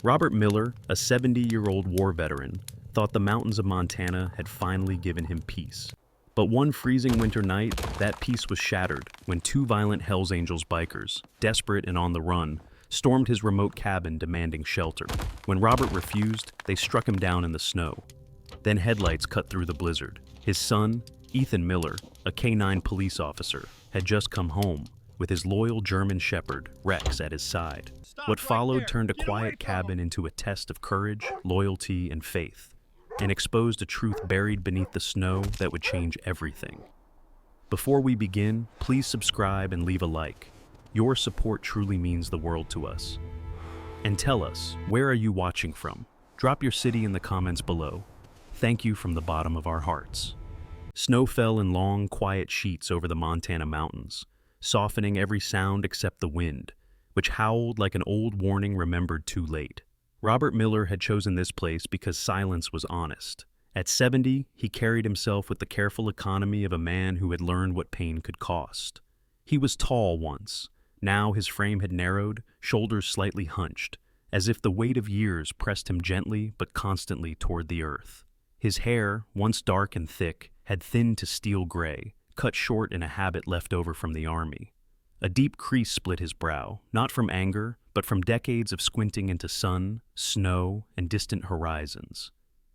Robert Miller, a 70-year-old war veteran, thought the mountains of Montana had finally given him peace. But one freezing winter night, that peace was shattered when two violent Hells Angels bikers, desperate and on the run, stormed his remote cabin demanding shelter. When Robert refused, they struck him down in the snow. Then headlights cut through the blizzard. His son, Ethan Miller, a K-9 police officer, had just come home, with his loyal German shepherd, Rex, at his side. What followed turned a quiet cabin into a test of courage, loyalty, and faith, and exposed a truth buried beneath the snow that would change everything. Before we begin, please subscribe and leave a like. Your support truly means the world to us. And tell us, where are you watching from? Drop your city in the comments below. Thank you from the bottom of our hearts. Snow fell in long, quiet sheets over the Montana mountains, softening every sound except the wind, which howled like an old warning remembered too late. Robert Miller had chosen this place because silence was honest. At 70, he carried himself with the careful economy of a man who had learned what pain could cost. He was tall once. Now his frame had narrowed, shoulders slightly hunched, as if the weight of years pressed him gently but constantly toward the earth. His hair, once dark and thick, had thinned to steel gray, cut short in a habit left over from the army. A deep crease split his brow, not from anger, but from decades of squinting into sun, snow, and distant horizons.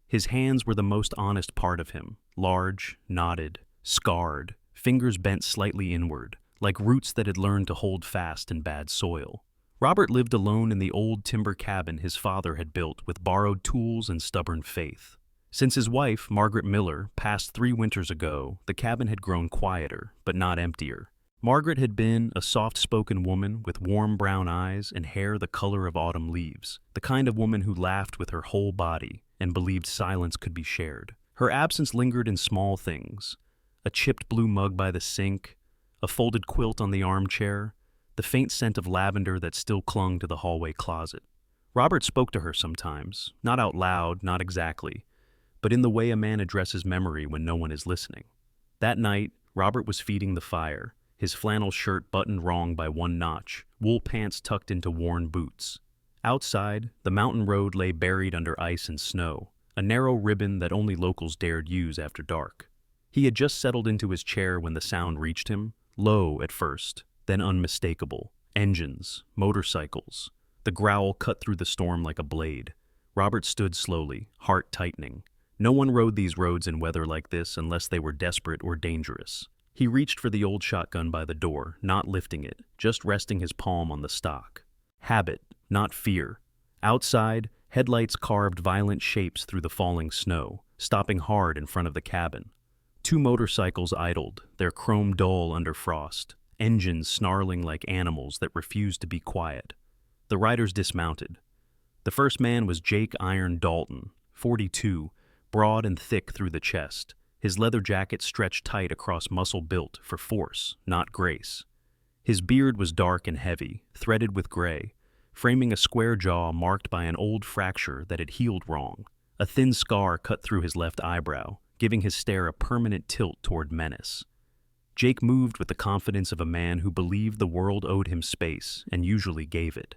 His hands were the most honest part of him, large, knotted, scarred, fingers bent slightly inward, like roots that had learned to hold fast in bad soil. Robert lived alone in the old timber cabin his father had built with borrowed tools and stubborn faith. Since his wife, Margaret Miller, passed 3 winters ago, the cabin had grown quieter, but not emptier. Margaret had been a soft-spoken woman with warm brown eyes and hair the color of autumn leaves, the kind of woman who laughed with her whole body and believed silence could be shared. Her absence lingered in small things: a chipped blue mug by the sink, a folded quilt on the armchair, the faint scent of lavender that still clung to the hallway closet. Robert spoke to her sometimes, not out loud, not exactly, but in the way a man addresses memory when no one is listening. That night, Robert was feeding the fire, his flannel shirt buttoned wrong by one notch, wool pants tucked into worn boots. Outside, the mountain road lay buried under ice and snow, a narrow ribbon that only locals dared use after dark. He had just settled into his chair when the sound reached him, low at first, then unmistakable. Engines, motorcycles. The growl cut through the storm like a blade. Robert stood slowly, heart tightening. No one rode these roads in weather like this unless they were desperate or dangerous. He reached for the old shotgun by the door, not lifting it, just resting his palm on the stock. Habit, not fear. Outside, headlights carved violent shapes through the falling snow, stopping hard in front of the cabin. 2 motorcycles idled, their chrome dull under frost, engines snarling like animals that refused to be quiet. The riders dismounted. The first man was Jake Iron Dalton, 42, broad and thick through the chest, his leather jacket stretched tight across muscle built for force, not grace. His beard was dark and heavy, threaded with gray, framing a square jaw marked by an old fracture that had healed wrong. A thin scar cut through his left eyebrow, giving his stare a permanent tilt toward menace. Jake moved with the confidence of a man who believed the world owed him space and usually gave it.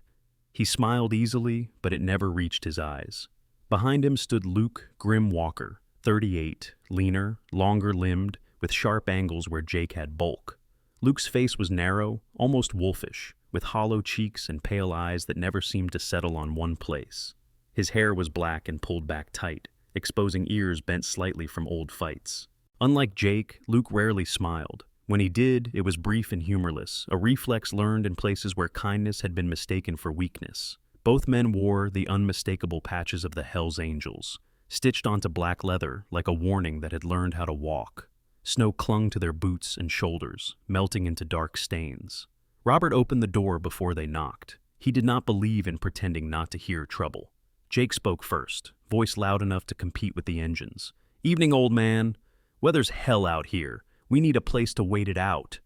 He smiled easily, but it never reached his eyes. Behind him stood Luke Grim Walker, 38, leaner, longer-limbed, with sharp angles where Jake had bulk. Luke's face was narrow, almost wolfish, with hollow cheeks and pale eyes that never seemed to settle on one place. His hair was black and pulled back tight, exposing ears bent slightly from old fights. Unlike Jake, Luke rarely smiled. When he did, it was brief and humorless, a reflex learned in places where kindness had been mistaken for weakness. Both men wore the unmistakable patches of the Hells Angels, stitched onto black leather like a warning that had learned how to walk. Snow clung to their boots and shoulders, melting into dark stains. Robert opened the door before they knocked. He did not believe in pretending not to hear trouble. Jake spoke first, voice loud enough to compete with the engines. "Evening, old man. Weather's hell out here. We need a place to wait it out."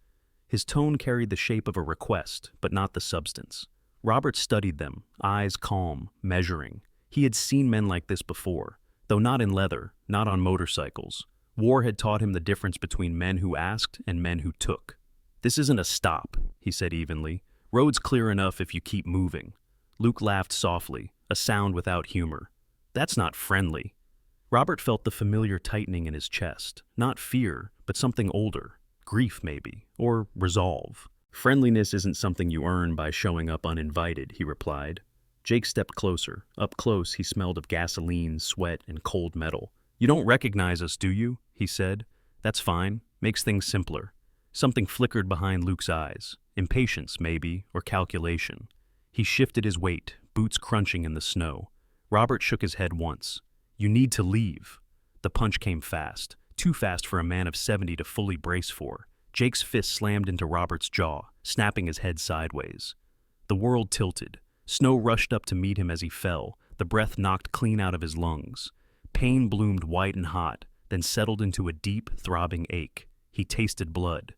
His tone carried the shape of a request, but not the substance. Robert studied them, eyes calm, measuring. He had seen men like this before, though not in leather, not on motorcycles. War had taught him the difference between men who asked and men who took. "This isn't a stop," he said evenly. "Road's clear enough if you keep moving." Luke laughed softly, a sound without humor. That's not friendly. Robert felt the familiar tightening in his chest. Not fear, but something older. Grief, maybe. Or resolve. Friendliness isn't something you earn by showing up uninvited, he replied. Jake stepped closer. Up close, he smelled of gasoline, sweat, and cold metal. You don't recognize us, do you? He said. That's fine. Makes things simpler. Something flickered behind Luke's eyes. Impatience, maybe, or calculation. He shifted his weight, boots crunching in the snow. Robert shook his head once. You need to leave. The punch came fast, too fast for a man of 70 to fully brace for. Jake's fist slammed into Robert's jaw, snapping his head sideways. The world tilted. Snow rushed up to meet him as he fell, the breath knocked clean out of his lungs. Pain bloomed white and hot, then settled into a deep, throbbing ache. He tasted blood.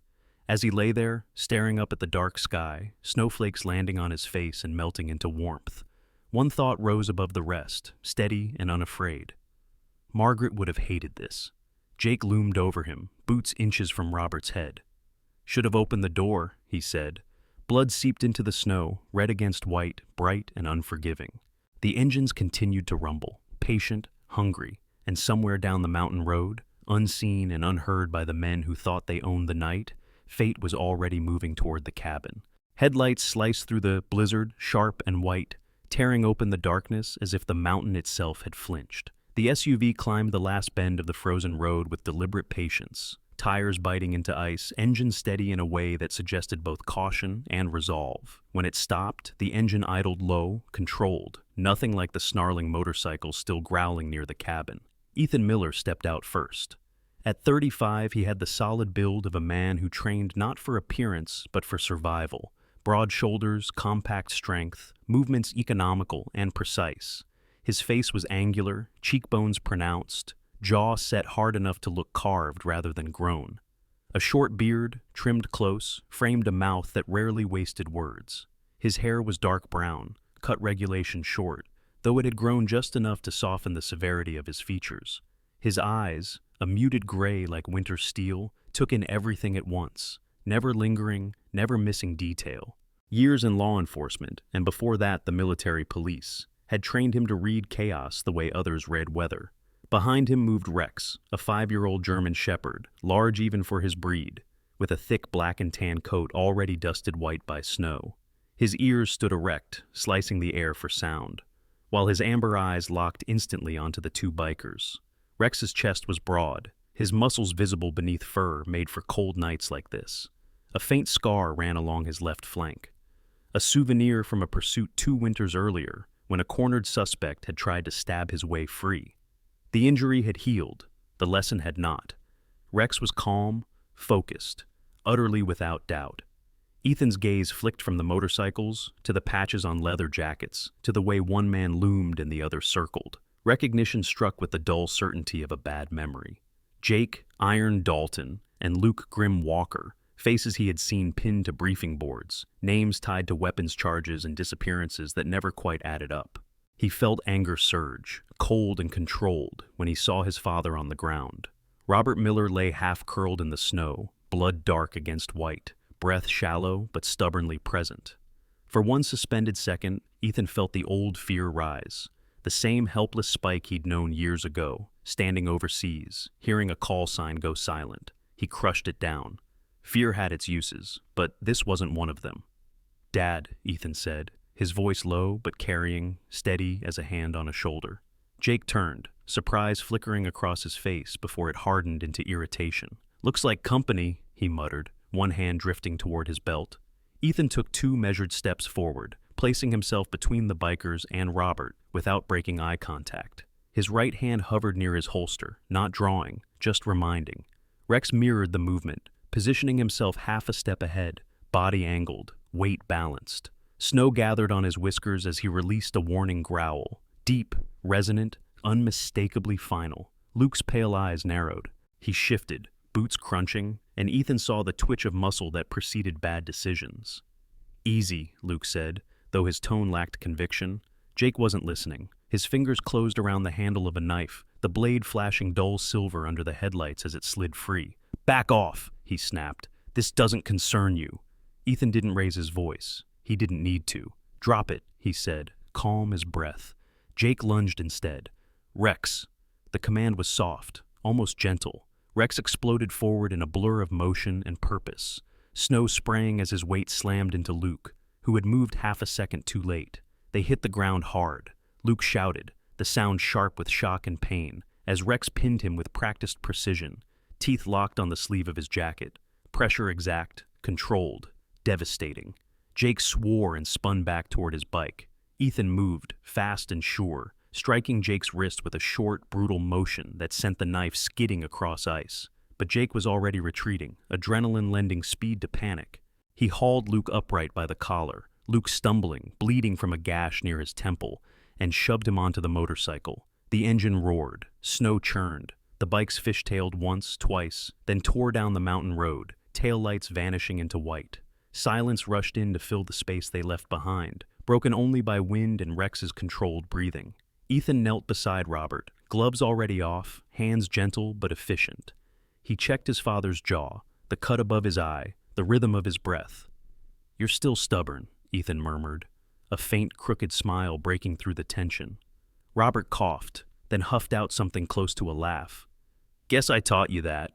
As he lay there, staring up at the dark sky, snowflakes landing on his face and melting into warmth, one thought rose above the rest, steady and unafraid. Margaret would have hated this. Jake loomed over him, boots inches from Robert's head. Should have opened the door, he said. Blood seeped into the snow, red against white, bright and unforgiving. The engines continued to rumble, patient, hungry, and somewhere down the mountain road, unseen and unheard by the men who thought they owned the night, fate was already moving toward the cabin. Headlights sliced through the blizzard, sharp and white, tearing open the darkness as if the mountain itself had flinched. The SUV climbed the last bend of the frozen road with deliberate patience, tires biting into ice, engine steady in a way that suggested both caution and resolve. When it stopped, the engine idled low, controlled, nothing like the snarling motorcycle still growling near the cabin. Ethan Miller stepped out first. At 35, he had the solid build of a man who trained not for appearance, but for survival. Broad shoulders, compact strength, movements economical and precise. His face was angular, cheekbones pronounced, jaw set hard enough to look carved rather than grown. A short beard, trimmed close, framed a mouth that rarely wasted words. His hair was dark brown, cut regulation short, though it had grown just enough to soften the severity of his features. His eyes, a muted gray like winter steel, took in everything at once, never lingering, never missing detail. Years in law enforcement, and before that the military police, had trained him to read chaos the way others read weather. Behind him moved Rex, a 5-year-old German shepherd, large even for his breed, with a thick black and tan coat already dusted white by snow. His ears stood erect, slicing the air for sound, while his amber eyes locked instantly onto the two bikers. Rex's chest was broad, his muscles visible beneath fur made for cold nights like this. A faint scar ran along his left flank, a souvenir from a pursuit 2 winters earlier when a cornered suspect had tried to stab his way free. The injury had healed, the lesson had not. Rex was calm, focused, utterly without doubt. Ethan's gaze flicked from the motorcycles to the patches on leather jackets, to the way one man loomed and the other circled. Recognition struck with the dull certainty of a bad memory. Jake Iron Dalton and Luke Grim Walker, faces he had seen pinned to briefing boards, names tied to weapons charges and disappearances that never quite added up. He felt anger surge, cold and controlled, when he saw his father on the ground. Robert Miller lay half-curled in the snow, blood dark against white, breath shallow but stubbornly present. For one suspended second, Ethan felt the old fear rise, the same helpless Spike he'd known years ago, standing overseas, hearing a call sign go silent. He crushed it down. Fear had its uses, but this wasn't one of them. "Dad," Ethan said, his voice low but carrying, steady as a hand on a shoulder. Jake turned, surprise flickering across his face before it hardened into irritation. "Looks like company," he muttered, one hand drifting toward his belt. Ethan took 2 measured steps forward, placing himself between the bikers and Robert without breaking eye contact. His right hand hovered near his holster, not drawing, just reminding. Rex mirrored the movement, positioning himself half a step ahead, body angled, weight balanced. Snow gathered on his whiskers as he released a warning growl, deep, resonant, unmistakably final. Luke's pale eyes narrowed. He shifted, boots crunching, and Ethan saw the twitch of muscle that preceded bad decisions. "Easy," Luke said, though his tone lacked conviction. Jake wasn't listening. His fingers closed around the handle of a knife, the blade flashing dull silver under the headlights as it slid free. "Back off," he snapped. "This doesn't concern you." Ethan didn't raise his voice. He didn't need to. "Drop it," he said, calm as breath. Jake lunged instead. "Rex!" The command was soft, almost gentle. Rex exploded forward in a blur of motion and purpose, snow spraying as his weight slammed into Luke, who had moved half a second too late. They hit the ground hard. Luke shouted, the sound sharp with shock and pain, as Rex pinned him with practiced precision, teeth locked on the sleeve of his jacket. Pressure exact, controlled, devastating. Jake swore and spun back toward his bike. Ethan moved, fast and sure, striking Jake's wrist with a short, brutal motion that sent the knife skidding across ice. But Jake was already retreating, adrenaline lending speed to panic. He hauled Luke upright by the collar, Luke stumbling, bleeding from a gash near his temple, and shoved him onto the motorcycle. The engine roared, snow churned. The bikes fishtailed once, twice, then tore down the mountain road, taillights vanishing into white. Silence rushed in to fill the space they left behind, broken only by wind and Rex's controlled breathing. Ethan knelt beside Robert, gloves already off, hands gentle but efficient. He checked his father's jaw, the cut above his eye, the rhythm of his breath. "You're still stubborn," Ethan murmured, a faint, crooked smile breaking through the tension. Robert coughed, then huffed out something close to a laugh. "Guess I taught you that."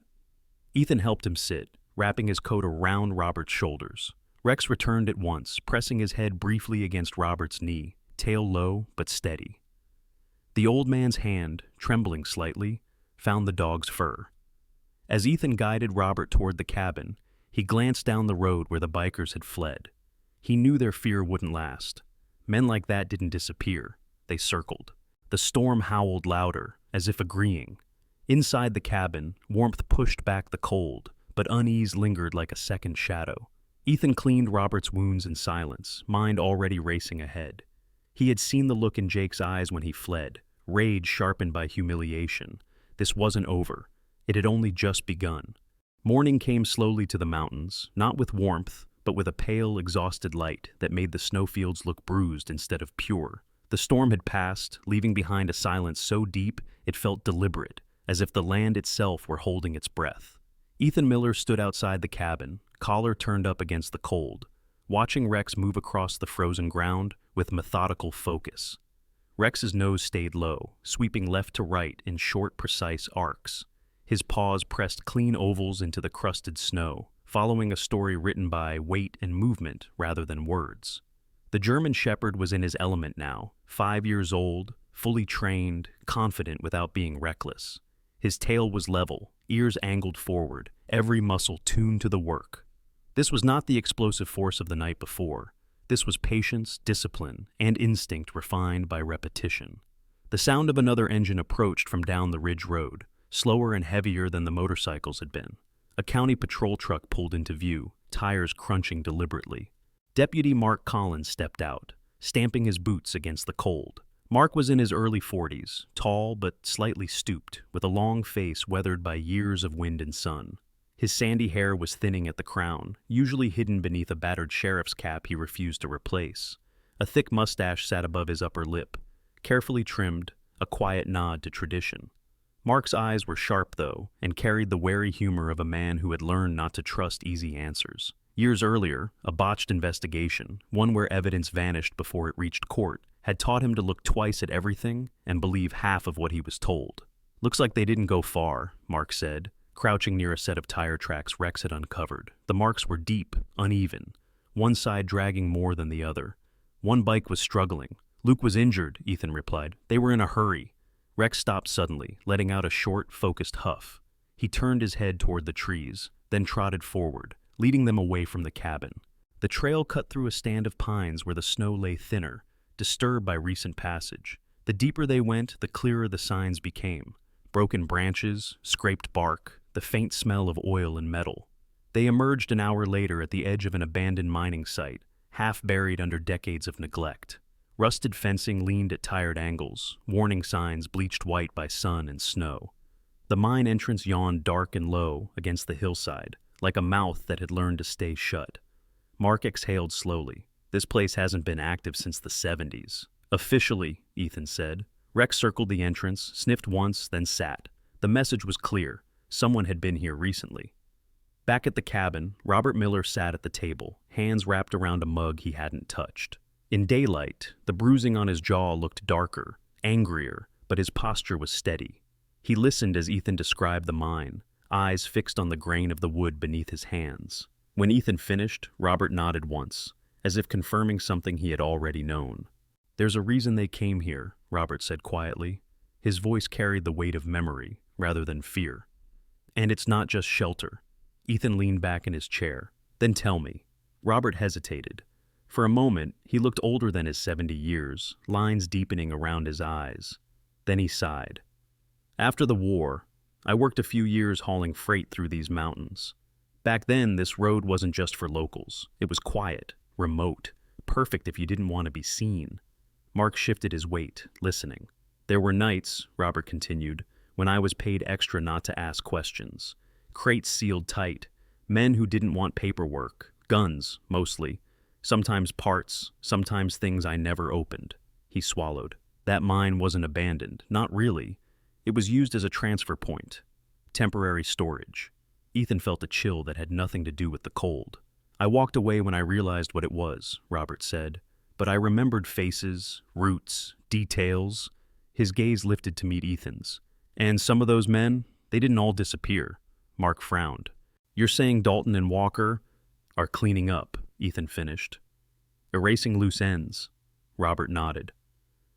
Ethan helped him sit, wrapping his coat around Robert's shoulders. Rex returned at once, pressing his head briefly against Robert's knee, tail low but steady. The old man's hand, trembling slightly, found the dog's fur. As Ethan guided Robert toward the cabin, he glanced down the road where the bikers had fled. He knew their fear wouldn't last. Men like that didn't disappear. They circled. The storm howled louder, as if agreeing. Inside the cabin, warmth pushed back the cold, but unease lingered like a second shadow. Ethan cleaned Robert's wounds in silence, mind already racing ahead. He had seen the look in Jake's eyes when he fled, rage sharpened by humiliation. This wasn't over. It had only just begun. Morning came slowly to the mountains, not with warmth, but with a pale, exhausted light that made the snowfields look bruised instead of pure. The storm had passed, leaving behind a silence so deep it felt deliberate, as if the land itself were holding its breath. Ethan Miller stood outside the cabin, collar turned up against the cold, watching Rex move across the frozen ground with methodical focus. Rex's nose stayed low, sweeping left to right in short, precise arcs. His paws pressed clean ovals into the crusted snow, following a story written by weight and movement rather than words. The German Shepherd was in his element now, 5 years old, fully trained, confident without being reckless. His tail was level, ears angled forward, every muscle tuned to the work. This was not the explosive force of the night before. This was patience, discipline, and instinct refined by repetition. The sound of another engine approached from down the ridge road, slower and heavier than the motorcycles had been. A county patrol truck pulled into view, tires crunching deliberately. Deputy Mark Collins stepped out, stamping his boots against the cold. Mark was in his early 40s, tall but slightly stooped, with a long face weathered by years of wind and sun. His sandy hair was thinning at the crown, usually hidden beneath a battered sheriff's cap he refused to replace. A thick mustache sat above his upper lip, carefully trimmed, a quiet nod to tradition. Mark's eyes were sharp, though, and carried the wary humor of a man who had learned not to trust easy answers. Years earlier, a botched investigation, one where evidence vanished before it reached court, had taught him to look twice at everything and believe half of what he was told. "Looks like they didn't go far," Mark said, crouching near a set of tire tracks Rex had uncovered. The marks were deep, uneven, one side dragging more than the other. One bike was struggling. "Luke was injured," Ethan replied. "They were in a hurry." Rex stopped suddenly, letting out a short, focused huff. He turned his head toward the trees, then trotted forward, leading them away from the cabin. The trail cut through a stand of pines where the snow lay thinner, disturbed by recent passage. The deeper they went, the clearer the signs became. Broken branches, scraped bark, the faint smell of oil and metal. They emerged an hour later at the edge of an abandoned mining site, half buried under decades of neglect. Rusted fencing leaned at tired angles, warning signs bleached white by sun and snow. The mine entrance yawned dark and low against the hillside, like a mouth that had learned to stay shut. Mark exhaled slowly. "This place hasn't been active since the 70s. "Officially," Ethan said. Rex circled the entrance, sniffed once, then sat. The message was clear. Someone had been here recently. Back at the cabin, Robert Miller sat at the table, hands wrapped around a mug he hadn't touched. In daylight, the bruising on his jaw looked darker, angrier, but his posture was steady. He listened as Ethan described the mine, eyes fixed on the grain of the wood beneath his hands. When Ethan finished, Robert nodded once, as if confirming something he had already known. "There's a reason they came here," Robert said quietly. His voice carried the weight of memory, rather than fear. "And it's not just shelter." Ethan leaned back in his chair. "Then tell me." Robert hesitated. For a moment, he looked older than his 70 years, lines deepening around his eyes. Then he sighed. "After the war, I worked a few years hauling freight through these mountains. Back then, this road wasn't just for locals. It was quiet, remote, perfect if you didn't want to be seen." Mark shifted his weight, listening. "There were nights," Robert continued, "when I was paid extra not to ask questions. Crates sealed tight, men who didn't want paperwork, guns, mostly. Sometimes parts, sometimes things I never opened." He swallowed. "That mine wasn't abandoned, not really. It was used as a transfer point. Temporary storage." Ethan felt a chill that had nothing to do with the cold. "I walked away when I realized what it was," Robert said. "But I remembered faces, routes, details." His gaze lifted to meet Ethan's. "And some of those men, they didn't all disappear." Mark frowned. "You're saying Dalton and Walker are cleaning up," Ethan finished. "Erasing loose ends." Robert nodded.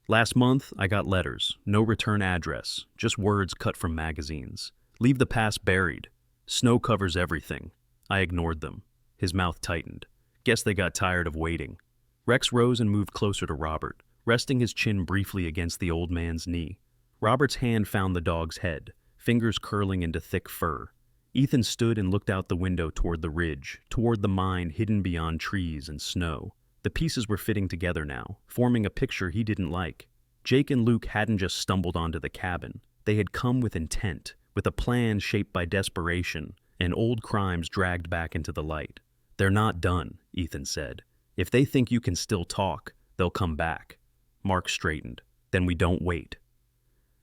"Last month, I got letters, no return address, just words cut from magazines. Leave the past buried. Snow covers everything." I ignored them. His mouth tightened. "Guess they got tired of waiting." Rex rose and moved closer to Robert, resting his chin briefly against the old man's knee. Robert's hand found the dog's head, fingers curling into thick fur. Ethan stood and looked out the window toward the ridge, toward the mine hidden beyond trees and snow. The pieces were fitting together now, forming a picture he didn't like. Jake and Luke hadn't just stumbled onto the cabin. They had come with intent, with a plan shaped by desperation, and old crimes dragged back into the light. "They're not done," Ethan said. "If they think you can still talk, they'll come back." Mark straightened. "Then we don't wait."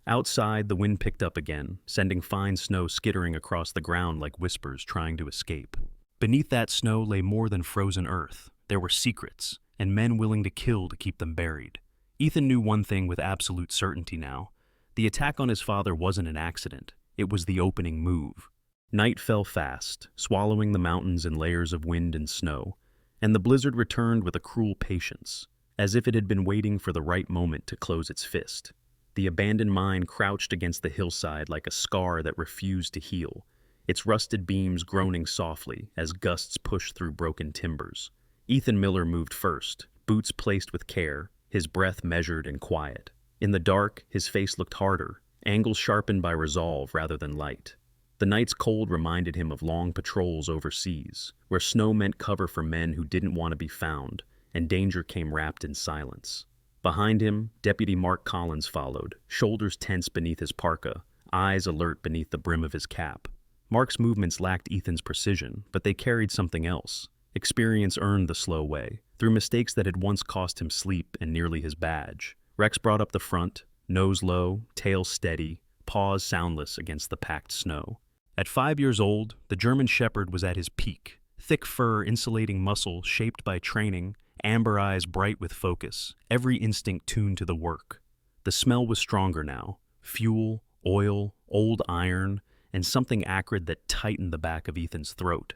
Outside, the wind picked up again, sending fine snow skittering across the ground like whispers trying to escape. Beneath that snow lay more than frozen earth. There were secrets, and men willing to kill to keep them buried. Ethan knew one thing with absolute certainty now. The attack on his father wasn't an accident. It was the opening move. Night fell fast, swallowing the mountains in layers of wind and snow, and the blizzard returned with a cruel patience, as if it had been waiting for the right moment to close its fist. The abandoned mine crouched against the hillside like a scar that refused to heal, its rusted beams groaning softly as gusts pushed through broken timbers. Ethan Miller moved first, boots placed with care, his breath measured and quiet. In the dark, his face looked harder, angles sharpened by resolve rather than light. The night's cold reminded him of long patrols overseas, where snow meant cover for men who didn't want to be found, and danger came wrapped in silence. Behind him, Deputy Mark Collins followed, shoulders tense beneath his parka, eyes alert beneath the brim of his cap. Mark's movements lacked Ethan's precision, but they carried something else. Experience earned the slow way, through mistakes that had once cost him sleep and nearly his badge. Rex brought up the front, nose low, tail steady, paws soundless against the packed snow. At 5 years old, the German Shepherd was at his peak, thick fur insulating muscle shaped by training, amber eyes bright with focus, every instinct tuned to the work. The smell was stronger now, fuel, oil, old iron, and something acrid that tightened the back of Ethan's throat.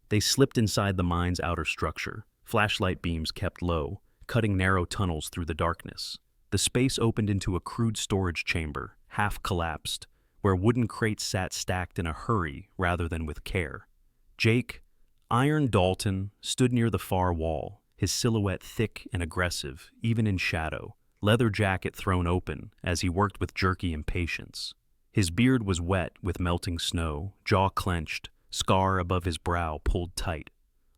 They slipped inside the mine's outer structure, flashlight beams kept low, cutting narrow tunnels through the darkness. The space opened into a crude storage chamber, half collapsed, where wooden crates sat stacked in a hurry rather than with care. Jake, Iron Dalton, stood near the far wall, his silhouette thick and aggressive, even in shadow, leather jacket thrown open as he worked with jerky impatience. His beard was wet with melting snow, jaw clenched, scar above his brow pulled tight.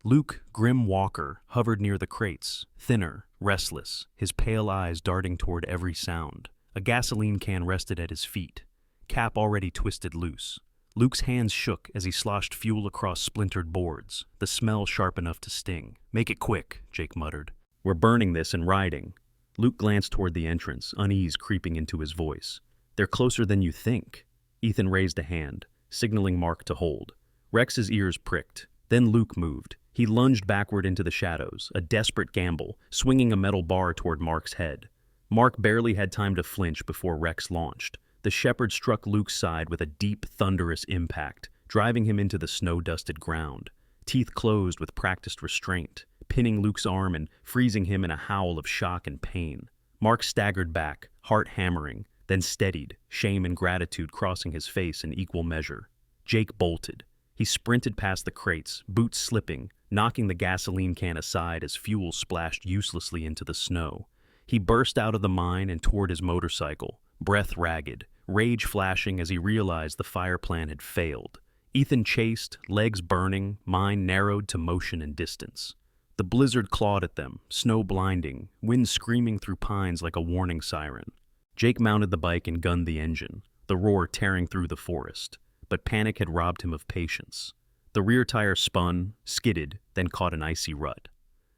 Luke Grim Walker hovered near the crates, thinner, restless, his pale eyes darting toward every sound. A gasoline can rested at his feet, cap already twisted loose. Luke's hands shook as he sloshed fuel across splintered boards, the smell sharp enough to sting. "Make it quick," Jake muttered. "We're burning this and riding." Luke glanced toward the entrance, unease creeping into his voice. "They're closer than you think." Ethan raised a hand, signaling Mark to hold. Rex's ears pricked. Then Luke moved. He lunged backward into the shadows, a desperate gamble, swinging a metal bar toward Mark's head. Mark barely had time to flinch before Rex launched. The shepherd struck Luke's side with a deep, thunderous impact, driving him into the snow-dusted ground. Teeth closed with practiced restraint, pinning Luke's arm and freezing him in a howl of shock and pain. Mark staggered back, heart hammering, then steadied, shame and gratitude crossing his face in equal measure. Jake bolted. He sprinted past the crates, boots slipping, knocking the gasoline can aside as fuel splashed uselessly into the snow. He burst out of the mine and toward his motorcycle, breath ragged, rage flashing as he realized the fire plan had failed. Ethan chased, legs burning, mind narrowed to motion and distance. The blizzard clawed at them, snow blinding, wind screaming through pines like a warning siren. Jake mounted the bike and gunned the engine, the roar tearing through the forest. But panic had robbed him of patience. The rear tire spun, skidded, then caught an icy rut.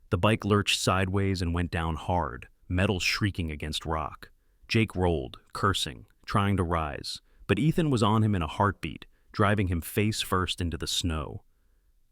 The bike lurched sideways and went down hard, metal shrieking against rock. Jake rolled, cursing, trying to rise, but Ethan was on him in a heartbeat, driving him face first into the snow.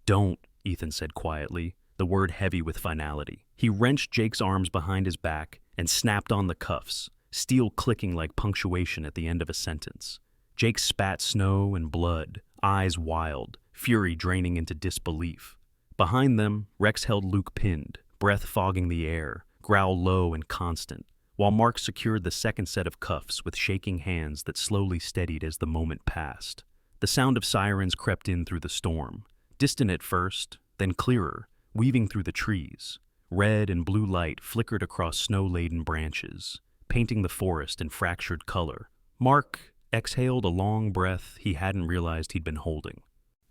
"Don't," Ethan said quietly, the word heavy with finality. He wrenched Jake's arms behind his back and snapped on the cuffs, steel clicking like punctuation at the end of a sentence. Jake spat snow and blood, eyes wild, fury draining into disbelief. Behind them, Rex held Luke pinned, breath fogging the air, growl low and constant, while Mark secured the second set of cuffs with shaking hands that slowly steadied as the moment passed. The sound of sirens crept in through the storm, distant at first, then clearer, weaving through the trees. Red and blue light flickered across snow-laden branches, painting the forest in fractured color. Mark exhaled a long breath he hadn't realized he'd been holding.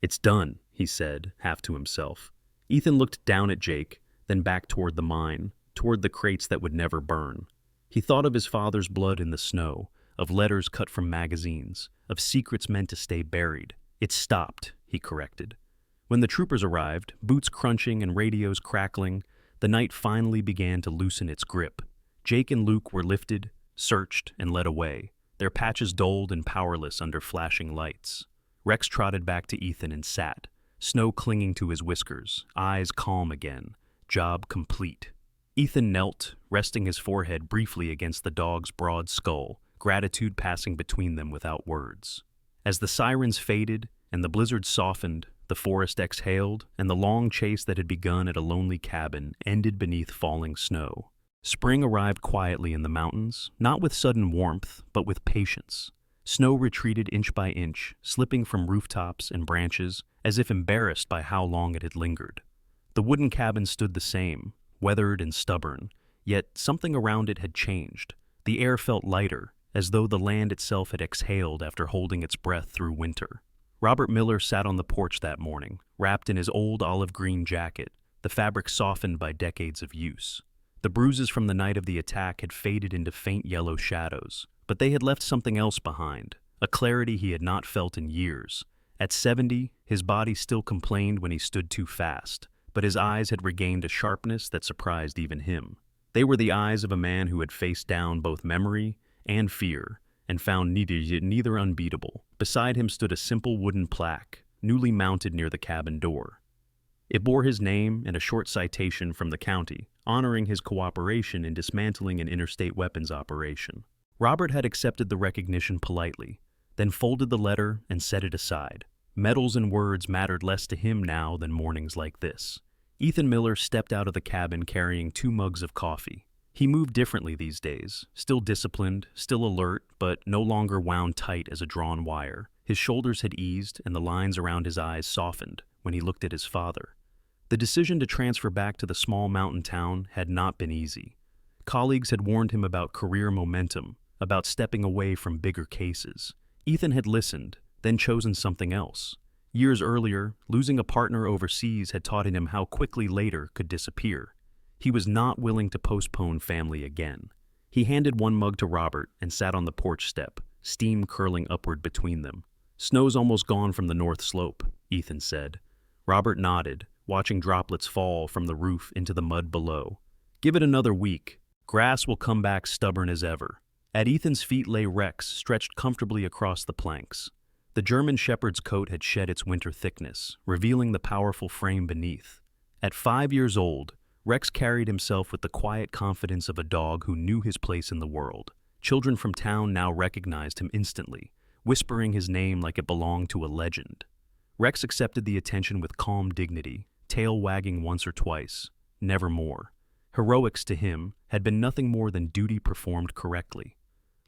"It's done," he said, half to himself. Ethan looked down at Jake, then back toward the mine, toward the crates that would never burn. He thought of his father's blood in the snow, of letters cut from magazines, of secrets meant to stay buried. "It stopped," he corrected. When the troopers arrived, boots crunching and radios crackling, the night finally began to loosen its grip. Jake and Luke were lifted, searched, and led away, their patches dulled and powerless under flashing lights. Rex trotted back to Ethan and sat, snow clinging to his whiskers, eyes calm again, job complete. Ethan knelt, resting his forehead briefly against the dog's broad skull, gratitude passing between them without words. As the sirens faded and the blizzard softened, the forest exhaled, and the long chase that had begun at a lonely cabin ended beneath falling snow. Spring arrived quietly in the mountains, not with sudden warmth, but with patience. Snow retreated inch by inch, slipping from rooftops and branches, as if embarrassed by how long it had lingered. The wooden cabin stood the same, weathered and stubborn, yet something around it had changed. The air felt lighter, as though the land itself had exhaled after holding its breath through winter. Robert Miller sat on the porch that morning, wrapped in his old olive-green jacket, the fabric softened by decades of use. The bruises from the night of the attack had faded into faint yellow shadows, but they had left something else behind, a clarity he had not felt in years. At 70, his body still complained when he stood too fast, but his eyes had regained a sharpness that surprised even him. They were the eyes of a man who had faced down both memory and fear, and found neither unbeatable. Beside him stood a simple wooden plaque, newly mounted near the cabin door. It bore his name and a short citation from the county, honoring his cooperation in dismantling an interstate weapons operation. Robert had accepted the recognition politely, then folded the letter and set it aside. Medals and words mattered less to him now than mornings like this. Ethan Miller stepped out of the cabin carrying 2 mugs of coffee. He moved differently these days, still disciplined, still alert, but no longer wound tight as a drawn wire. His shoulders had eased and the lines around his eyes softened when he looked at his father. The decision to transfer back to the small mountain town had not been easy. Colleagues had warned him about career momentum, about stepping away from bigger cases. Ethan had listened, then chosen something else. Years earlier, losing a partner overseas had taught him how quickly later could disappear. He was not willing to postpone family again. He handed 1 mug to Robert and sat on the porch step, steam curling upward between them. "Snow's almost gone from the north slope," Ethan said. Robert nodded, watching droplets fall from the roof into the mud below. "Give it another week. Grass will come back stubborn as ever." At Ethan's feet lay Rex, stretched comfortably across the planks. The German shepherd's coat had shed its winter thickness, revealing the powerful frame beneath. At 5 years old, Rex carried himself with the quiet confidence of a dog who knew his place in the world. Children from town now recognized him instantly, whispering his name like it belonged to a legend. Rex accepted the attention with calm dignity, tail wagging once or twice, never more. Heroics to him had been nothing more than duty performed correctly.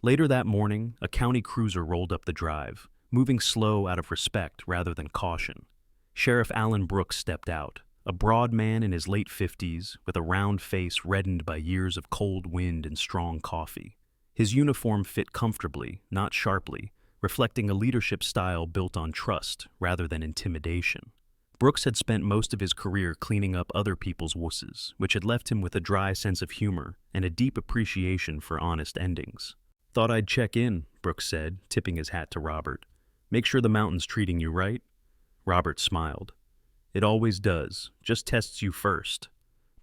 Later that morning, a county cruiser rolled up the drive, moving slow out of respect rather than caution. Sheriff Alan Brooks stepped out, a broad man in his late 50s with a round face reddened by years of cold wind and strong coffee. His uniform fit comfortably, not sharply, reflecting a leadership style built on trust rather than intimidation. Brooks had spent most of his career cleaning up other people's wusses, which had left him with a dry sense of humor and a deep appreciation for honest endings. "Thought I'd check in," Brooks said, tipping his hat to Robert. "Make sure the mountain's treating you right?" Robert smiled. "It always does. Just tests you first."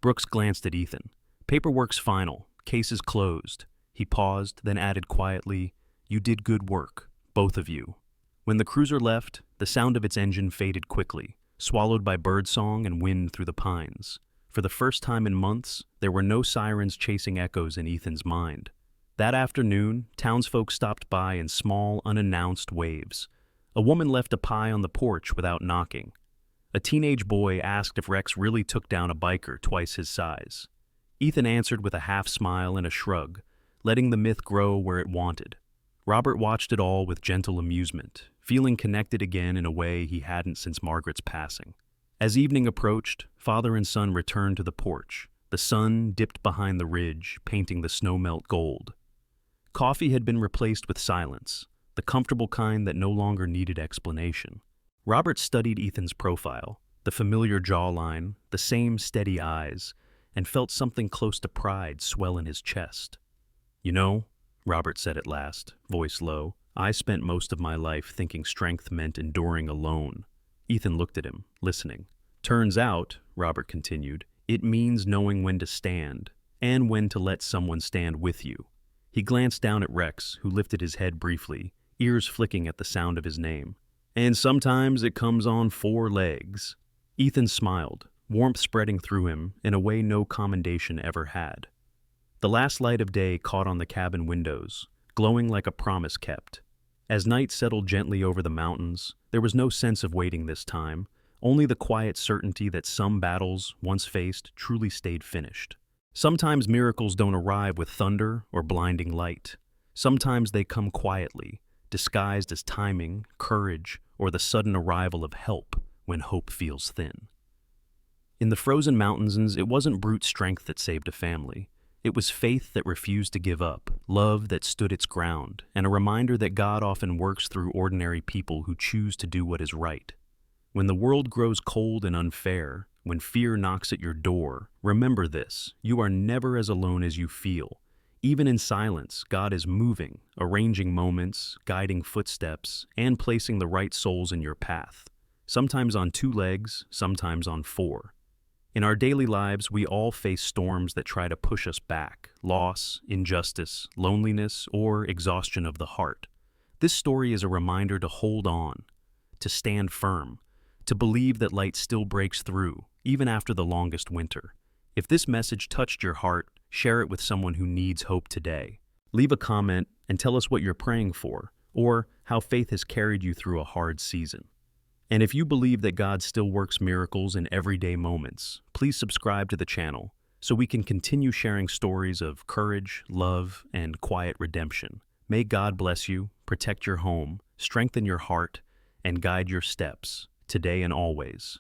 Brooks glanced at Ethan. "Paperwork's final. Case is closed." He paused, then added quietly, "You did good work, both of you." When the cruiser left, the sound of its engine faded quickly, swallowed by birdsong and wind through the pines. For the first time in months, there were no sirens chasing echoes in Ethan's mind. That afternoon, townsfolk stopped by in small, unannounced waves. A woman left a pie on the porch without knocking. A teenage boy asked if Rex really took down a biker twice his size. Ethan answered with a half smile and a shrug, letting the myth grow where it wanted. Robert watched it all with gentle amusement, feeling connected again in a way he hadn't since Margaret's passing. As evening approached, father and son returned to the porch. The sun dipped behind the ridge, painting the snowmelt gold. Coffee had been replaced with silence, the comfortable kind that no longer needed explanation. Robert studied Ethan's profile, the familiar jawline, the same steady eyes, and felt something close to pride swell in his chest. "You know," Robert said at last, voice low, "I spent most of my life thinking strength meant enduring alone." Ethan looked at him, listening. "Turns out," Robert continued, "it means knowing when to stand, and when to let someone stand with you." He glanced down at Rex, who lifted his head briefly, ears flicking at the sound of his name. "And sometimes it comes on 4 legs." Ethan smiled, warmth spreading through him in a way no commendation ever had. The last light of day caught on the cabin windows, glowing like a promise kept. As night settled gently over the mountains, there was no sense of waiting this time, only the quiet certainty that some battles, once faced, truly stayed finished. Sometimes miracles don't arrive with thunder or blinding light. Sometimes they come quietly, disguised as timing, courage, or the sudden arrival of help when hope feels thin. In the frozen mountains, it wasn't brute strength that saved a family. It was faith that refused to give up, love that stood its ground, and a reminder that God often works through ordinary people who choose to do what is right. When the world grows cold and unfair, when fear knocks at your door, remember this: you are never as alone as you feel. Even in silence, God is moving, arranging moments, guiding footsteps, and placing the right souls in your path. Sometimes on 2 legs, sometimes on 4. In our daily lives, we all face storms that try to push us back: loss, injustice, loneliness, or exhaustion of the heart. This story is a reminder to hold on, to stand firm, to believe that light still breaks through, even after the longest winter. If this message touched your heart, share it with someone who needs hope today. Leave a comment and tell us what you're praying for, or how faith has carried you through a hard season. And if you believe that God still works miracles in everyday moments, please subscribe to the channel so we can continue sharing stories of courage, love, and quiet redemption. May God bless you, protect your home, strengthen your heart, and guide your steps, today and always.